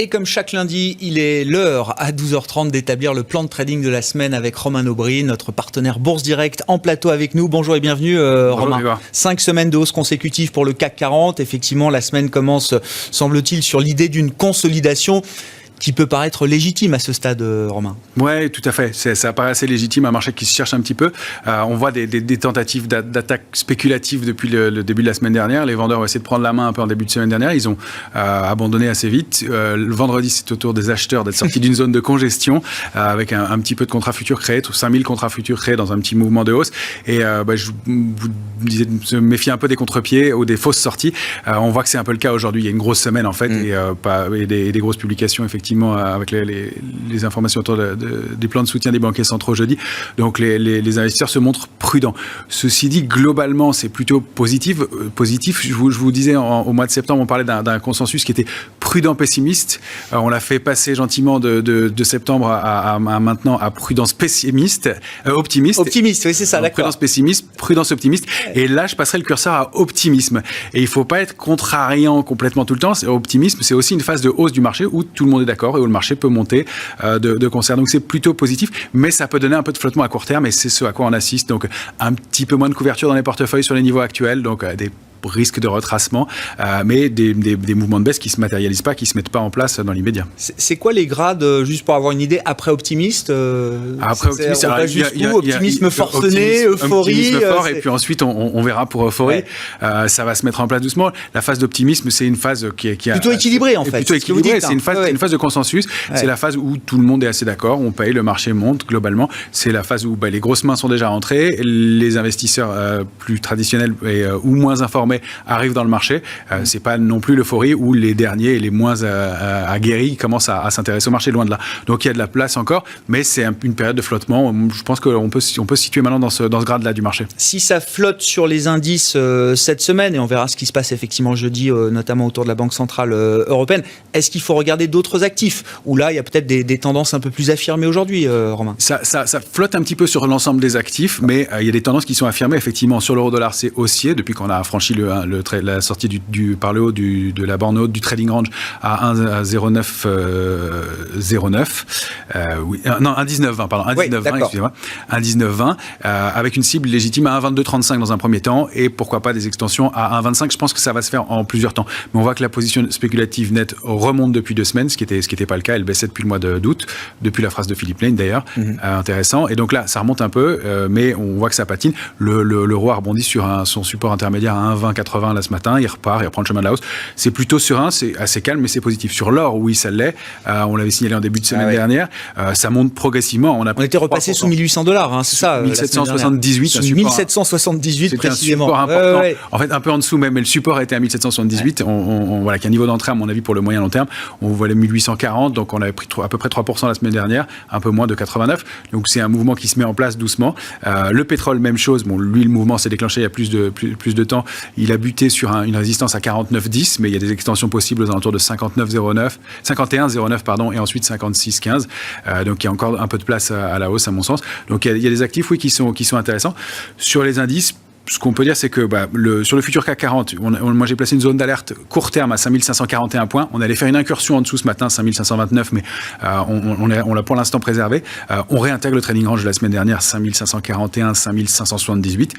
Et comme chaque lundi, il est l'heure à 12h30 d'établir le plan de trading de la semaine avec Romain Aubry, notre partenaire Bourse Direct en plateau avec nous. Bonjour et bienvenue Romain. Bonjour. 5 semaines de hausse consécutive pour le CAC 40. Effectivement, la semaine commence, semble-t-il, sur l'idée d'une consolidation qui peut paraître légitime à ce stade, Romain. Oui, tout à fait. Ça paraît assez légitime, un marché qui se cherche un petit peu. On voit des tentatives d'attaque spéculative depuis le début de la semaine dernière. Les vendeurs ont essayé de prendre la main un peu en début de semaine dernière. Ils ont abandonné assez vite. Le vendredi, c'est au tour des acheteurs d'être sortis d'une zone de congestion avec un petit peu de contrats futurs créés, 5000 contrats futurs créés dans un petit mouvement de hausse. Et je vous disais de se méfier un peu des contre-pieds ou des fausses sorties. On voit que c'est un peu le cas aujourd'hui. Il y a une grosse semaine, en fait, et des grosses publications, effectivement, avec les informations autour des plans de soutien des banquiers centraux jeudi. Donc les investisseurs se montrent prudents. Ceci dit, globalement, c'est plutôt positif. Je vous disais, au mois de septembre, on parlait d'un consensus qui était prudent pessimiste. On l'a fait passer gentiment de septembre à maintenant à prudence pessimiste, optimiste. Optimiste, oui, c'est ça, d'accord. Prudence pessimiste, prudence optimiste. Et là, je passerai le curseur à optimisme. Et il ne faut pas être contrariant complètement tout le temps. Optimisme, c'est aussi une phase de hausse du marché où tout le monde est d'accord et où le marché peut monter de concert. Donc c'est plutôt positif, mais ça peut donner un peu de flottement à court terme et c'est ce à quoi on assiste. Donc un petit peu moins de couverture dans les portefeuilles sur les niveaux actuels, donc des risques de retracement, mais des mouvements de baisse qui ne se matérialisent pas, qui ne se mettent pas en place dans l'immédiat. C'est quoi les grades, juste pour avoir une idée, après optimiste Après optimiste, optimisme forcené, euphorie. Optimisme fort, et puis ensuite on verra pour euphorie. Ouais. Ça va se mettre en place doucement. La phase d'optimisme, c'est une phase qui a plutôt équilibrée en fait. Plutôt équilibrée. C'est une phase de consensus. Ouais. C'est la phase où tout le monde est assez d'accord. On paye, le marché monte globalement. C'est la phase où les grosses mains sont déjà rentrées. Les investisseurs plus traditionnels ou moins informés arrivent dans le marché. C'est pas non plus l'euphorie où les derniers et les moins aguerris commencent à s'intéresser au marché, loin de là. Donc il y a de la place encore, mais c'est une période de flottement. Je pense qu'on peut se situer maintenant dans ce grade-là du marché. Si ça flotte sur les indices cette semaine, et on verra ce qui se passe effectivement jeudi, notamment autour de la Banque Centrale Européenne, est-ce qu'il faut regarder d'autres actifs où là il y a peut-être des tendances un peu plus affirmées aujourd'hui, Romain? Ça flotte un petit peu sur l'ensemble des actifs, mais il y a des tendances qui sont affirmées. Effectivement, sur l'euro-dollar, c'est haussier depuis qu'on a franchi la sortie par le haut de la borne haute du trading range à 1,0909. 1,1920, pardon. 1,1920, excusez-moi. 1,1920, avec une cible légitime à 1,2235 dans un premier temps, et pourquoi pas des extensions à 1,25. Je pense que ça va se faire en plusieurs temps. Mais on voit que la position spéculative nette remonte depuis 2 semaines, ce qui était pas le cas. Elle baissait depuis le mois d'août, depuis la phrase de Philippe Lane d'ailleurs. Intéressant. Et donc là, ça remonte un peu, mais on voit que ça patine. L'euro a rebondi sur son support intermédiaire à 1,2080 là ce matin, il repart, il reprend le chemin de la hausse. C'est plutôt serein, c'est assez calme, mais c'est positif. Sur l'or, oui, ça l'est. On l'avait signalé en début de semaine dernière. Ça monte progressivement. On était repassé sous 1800 $, c'est ça? 1778. Sous 1778 précisément. C'était un support important. En fait, un peu en dessous même, mais le support était à 1778. Voilà, qu'il y a un niveau d'entrée, à mon avis, pour le moyen long terme. On voit les 1840, donc on avait pris à peu près 3% la semaine dernière, un peu moins de 89. Donc c'est un mouvement qui se met en place doucement. Le pétrole, même chose. Bon, lui, le mouvement s'est déclenché il y a plus de temps. Il a buté sur une résistance à 49,10, mais il y a des extensions possibles aux alentours de 51,09, pardon, et ensuite 56,15. Donc il y a encore un peu de place à la hausse, à mon sens. Donc il y a des actifs, oui, qui sont intéressants. Sur les indices, ce qu'on peut dire, c'est que sur le futur CAC 40, moi j'ai placé une zone d'alerte court terme à 5541 points. On allait faire une incursion en dessous ce matin, 5529, mais on l'a pour l'instant préservé. On réintègre le trading range de la semaine dernière, 5541, 5578.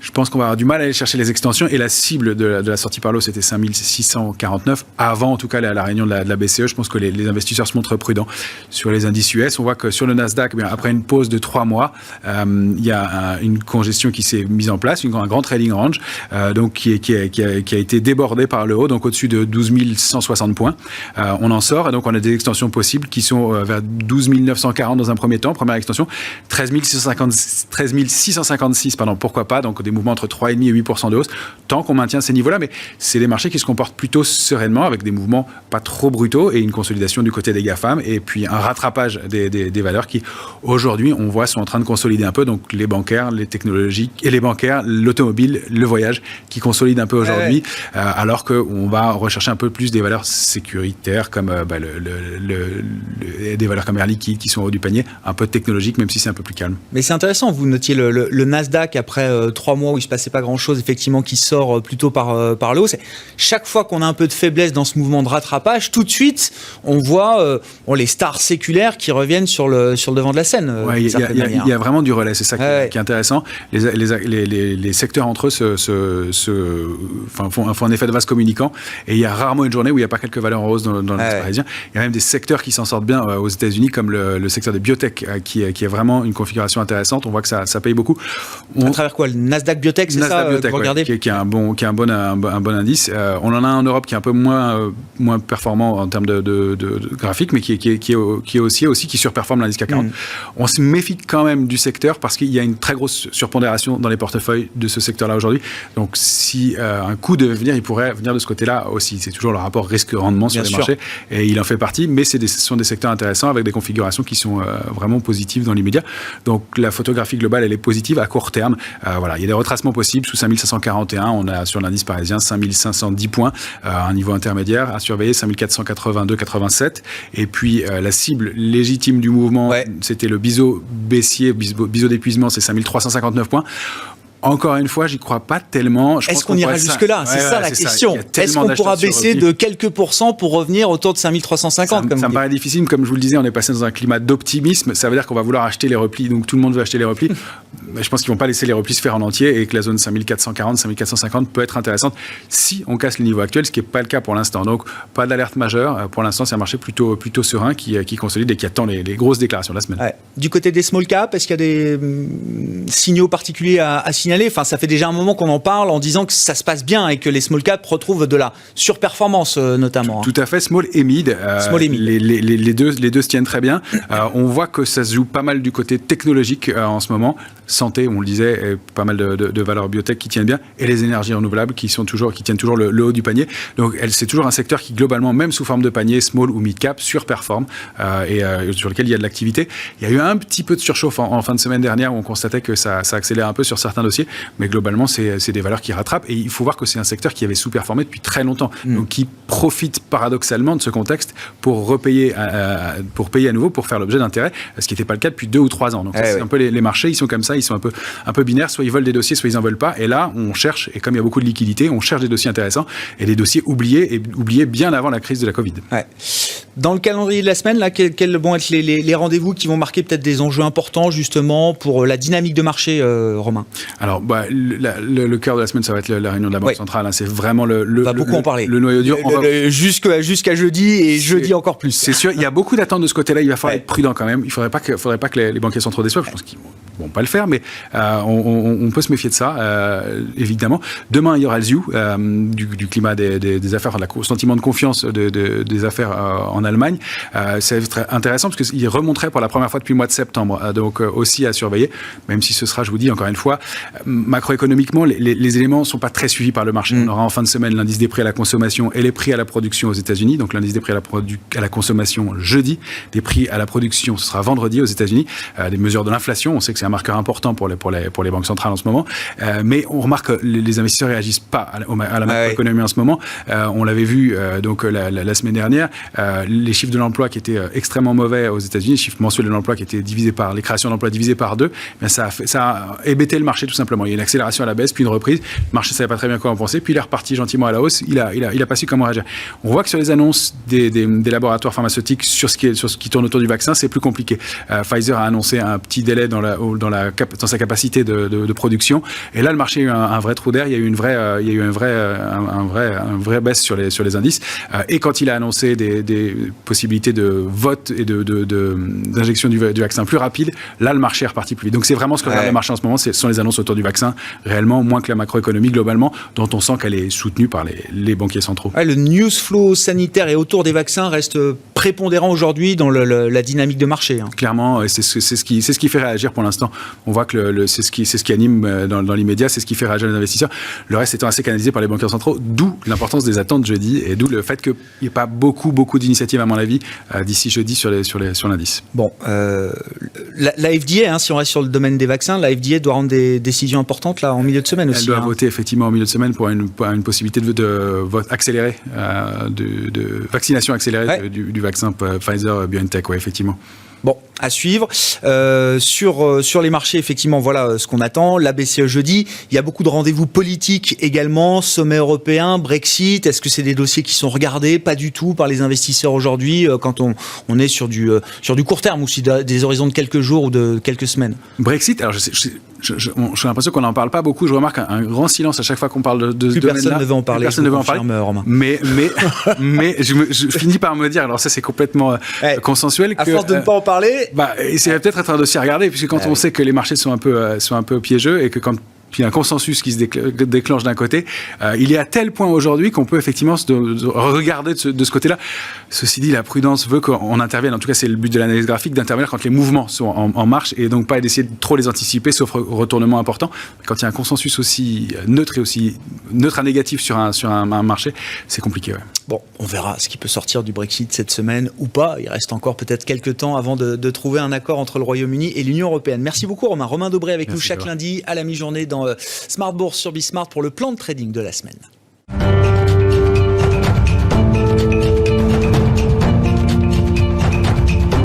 Je pense qu'on va avoir du mal à aller chercher les extensions, et la cible de la sortie par l'eau, c'était 5649, avant en tout cas la réunion de la BCE. Je pense que les investisseurs se montrent prudents. Sur les indices US, on voit que sur le Nasdaq, après une pause de 3 mois, il y a une congestion qui s'est mise en place, un grand trading range, donc qui a été débordé par le haut, donc au-dessus de 12 160 points. On en sort, et donc on a des extensions possibles qui sont vers 12 940 dans un premier temps, première extension, 13 656, pourquoi pas, donc des mouvements entre 3,5 et 8% de hausse, tant qu'on maintient ces niveaux-là. Mais c'est des marchés qui se comportent plutôt sereinement, avec des mouvements pas trop brutaux, et une consolidation du côté des GAFAM, et puis un rattrapage des valeurs qui, aujourd'hui, on voit, sont en train de consolider un peu. Donc les bancaires, les technologiques, et les bancaires, l'automobile, le voyage, qui consolident un peu aujourd'hui, alors qu'on va rechercher un peu plus des valeurs sécuritaires, comme des valeurs comme Air Liquide, qui sont au haut du panier, un peu technologiques, même si c'est un peu plus calme. Mais c'est intéressant, vous notiez le Nasdaq après 3 mois où il se passait pas grand-chose, effectivement, qui sort plutôt par le haut. Chaque fois qu'on a un peu de faiblesse dans ce mouvement de rattrapage, tout de suite, on voit les stars séculaires qui reviennent sur le devant de la scène. Ouais, il y a vraiment du relais, c'est ça qui est intéressant. Les secteurs entre eux font un effet de vase communicant, et il y a rarement une journée où il n'y a pas quelques valeurs en hausse dans l'indice parisien. Il y a même des secteurs qui s'en sortent bien aux États-Unis, comme le secteur des biotech, qui est vraiment une configuration intéressante. On voit que ça paye beaucoup. À travers quoi, le Nasdaq Biotech, c'est ça Biotech, regardez, qui est un bon indice. On en a un en Europe qui est un peu moins performant en termes de graphique, mais qui est aussi qui surperforme l'indice CAC 40. On se méfie quand même du secteur parce qu'il y a une très grosse surpondération dans les portefeuilles de ce secteur-là aujourd'hui. Donc si un coup devait venir, il pourrait venir de ce côté-là aussi. C'est toujours le rapport risque-rendement sur les marchés, et il en fait partie, mais ce sont des secteurs intéressants avec des configurations qui sont vraiment positives dans l'immédiat. Donc la photographie globale, elle est positive à court terme. Il y a des retracements possibles sous 5541. On a sur l'indice parisien 5510 points, un niveau intermédiaire à surveiller, 5482,87. Et puis la cible légitime du mouvement, c'était le biseau baissier, biseau d'épuisement, c'est 5359 points. Encore une fois, j'y crois pas tellement. Est-ce qu'on ira jusque-là ? C'est ça la question. Est-ce qu'on pourra baisser de quelques pourcents pour revenir autour de 5350 Ça me paraît difficile. Comme je vous le disais, on est passé dans un climat d'optimisme. Ça veut dire qu'on va vouloir acheter les replis. Donc tout le monde veut acheter les replis. Mais je pense qu'ils vont pas laisser les replis se faire en entier, et que la zone 5440, 5450 peut être intéressante si on casse les niveaux actuels, ce qui n'est pas le cas pour l'instant. Donc pas d'alerte majeure. Pour l'instant, c'est un marché plutôt serein qui consolide et qui attend les grosses déclarations de la semaine. Du côté des small caps, est-ce qu'il y a des signaux particuliers à signaler ? Enfin, ça fait déjà un moment qu'on en parle en disant que ça se passe bien et que les small caps retrouvent de la surperformance notamment. Tout à fait, small et mid. Les deux se tiennent très bien. On voit que ça se joue pas mal du côté technologique en ce moment. Santé, on le disait, pas mal de valeurs biotech qui tiennent bien, et les énergies renouvelables qui tiennent toujours le haut du panier. Donc c'est toujours un secteur qui globalement, même sous forme de panier, small ou mid cap, surperforme et sur lequel il y a de l'activité. Il y a eu un petit peu de surchauffe en fin de semaine dernière où on constatait que ça accélère un peu sur certains dossiers, mais globalement c'est des valeurs qui rattrapent, et il faut voir que c'est un secteur qui avait sous-performé depuis très longtemps, donc qui profite paradoxalement de ce contexte pour payer à nouveau, pour faire l'objet d'intérêt, ce qui n'était pas le cas depuis 2 ou 3 ans. Donc c'est un peu les marchés, ils sont comme ça, ils sont un peu binaires, soit ils veulent des dossiers, soit ils n'en veulent pas, et là on cherche, et comme il y a beaucoup de liquidités, on cherche des dossiers intéressants et des dossiers oubliés bien avant la crise de la Covid. Dans le calendrier de la semaine, là, quels vont être les rendez-vous qui vont marquer peut-être des enjeux importants justement pour la dynamique de marché, Romain ? Alors le cœur de la semaine, ça va être la réunion de la Banque centrale, hein. C'est vraiment on va beaucoup en parler. Le noyau dur. Jusqu'à jeudi, et jeudi encore plus. C'est sûr, il y a beaucoup d'attentes de ce côté-là, il va falloir être prudent quand même. Il faudrait pas que les banquiers centraux déçoivent. Je pense qu'ils vont pas le faire, mais on peut se méfier de ça, évidemment. Demain, il y aura le ZIU, du climat des affaires, le sentiment de confiance des affaires en Allemagne. C'est très intéressant parce qu'il remonterait pour la première fois depuis le mois de septembre, donc aussi à surveiller, même si ce sera, je vous dis encore une fois, macroéconomiquement, les éléments ne sont pas très suivis par le marché. On aura en fin de semaine l'indice des prix à la consommation et les prix à la production aux États-Unis. Donc l'indice des prix à la consommation jeudi, des prix à la production, ce sera vendredi aux États-Unis. Des mesures de l'inflation, on sait que c'est un marqueur important pour les banques centrales en ce moment. Mais on remarque que les investisseurs ne réagissent pas à la macroéconomie en ce moment. On l'avait vu donc la semaine dernière, les chiffres de l'emploi qui étaient extrêmement mauvais aux États-Unis, les chiffres mensuels de l'emploi qui étaient les créations d'emplois divisées par 2, mais ça a hébété le marché tout simplement. Il y a une accélération à la baisse, puis une reprise. Le marché ne savait pas très bien quoi en penser, puis il est reparti gentiment à la hausse. Il a pas su comment réagir. On voit que sur les annonces des laboratoires pharmaceutiques sur ce qui tourne autour du vaccin, c'est plus compliqué. Pfizer a annoncé un petit délai dans sa capacité de production, et là le marché a eu un vrai trou d'air. Il y a eu une vraie baisse sur les indices, et quand il a annoncé des possibilités de vote et d'injection du vaccin plus rapide, là le marché est reparti plus vite. Donc c'est vraiment ce que regarde le marché en ce moment, ce sont les annonces autour du vaccin, réellement moins que la macroéconomie globalement, dont on sent qu'elle est soutenue par les banquiers centraux. Le news flow sanitaire et autour des vaccins reste prépondérant aujourd'hui dans la dynamique de marché. Clairement, c'est ce qui fait réagir pour l'instant. On voit que c'est ce qui anime dans l'immédiat, c'est ce qui fait réagir les investisseurs. Le reste étant assez canalisé par les banquiers centraux, d'où l'importance des attentes jeudi, et d'où le fait qu'il n'y ait pas beaucoup d'initiatives à mon avis d'ici jeudi sur l'indice. Bon, la FDA, si on reste sur le domaine des vaccins, la FDA doit rendre des décisions importantes là en milieu de semaine aussi. Elle doit voter effectivement en milieu de semaine pour une possibilité de vote accéléré, de vaccination accélérée du vaccin Pfizer BioNTech, effectivement. Bon, à suivre. Sur les marchés, effectivement, voilà ce qu'on attend. La BCE jeudi, il y a beaucoup de rendez-vous politiques également, sommet européen, Brexit. Est-ce que c'est des dossiers qui sont regardés? Pas du tout par les investisseurs aujourd'hui, quand on est sur du court terme ou sur des horizons de quelques jours ou de quelques semaines. Brexit, alors j'ai l'impression qu'on n'en parle pas beaucoup. Je remarque un grand silence à chaque fois qu'on parle de ce domaine-là. Personne ne veut en parler. Personne ne veut en parler. Mais je finis par me dire, alors ça c'est complètement consensuel. À force de ne pas en parler. C'est peut-être être un dossier à regarder, puisque quand on sait que les marchés sont un peu piégeux et que quand il y a un consensus qui se déclenche d'un côté, il est à tel point aujourd'hui qu'on peut effectivement regarder de ce côté-là. Ceci dit, la prudence veut qu'on intervienne, en tout cas c'est le but de l'analyse graphique, d'intervenir quand les mouvements sont en marche et donc pas d'essayer de trop les anticiper, sauf retournement important. Quand il y a un consensus aussi neutre et aussi neutre à négatif sur un marché, c'est compliqué. Ouais. Bon, on verra ce qui peut sortir du Brexit cette semaine ou pas. Il reste encore peut-être quelques temps avant de trouver un accord entre le Royaume-Uni et l'Union européenne. Merci beaucoup Romain. Romain Dobré avec nous chaque lundi à la mi-journée dans Smart Bourse sur Bismart pour le plan de trading de la semaine.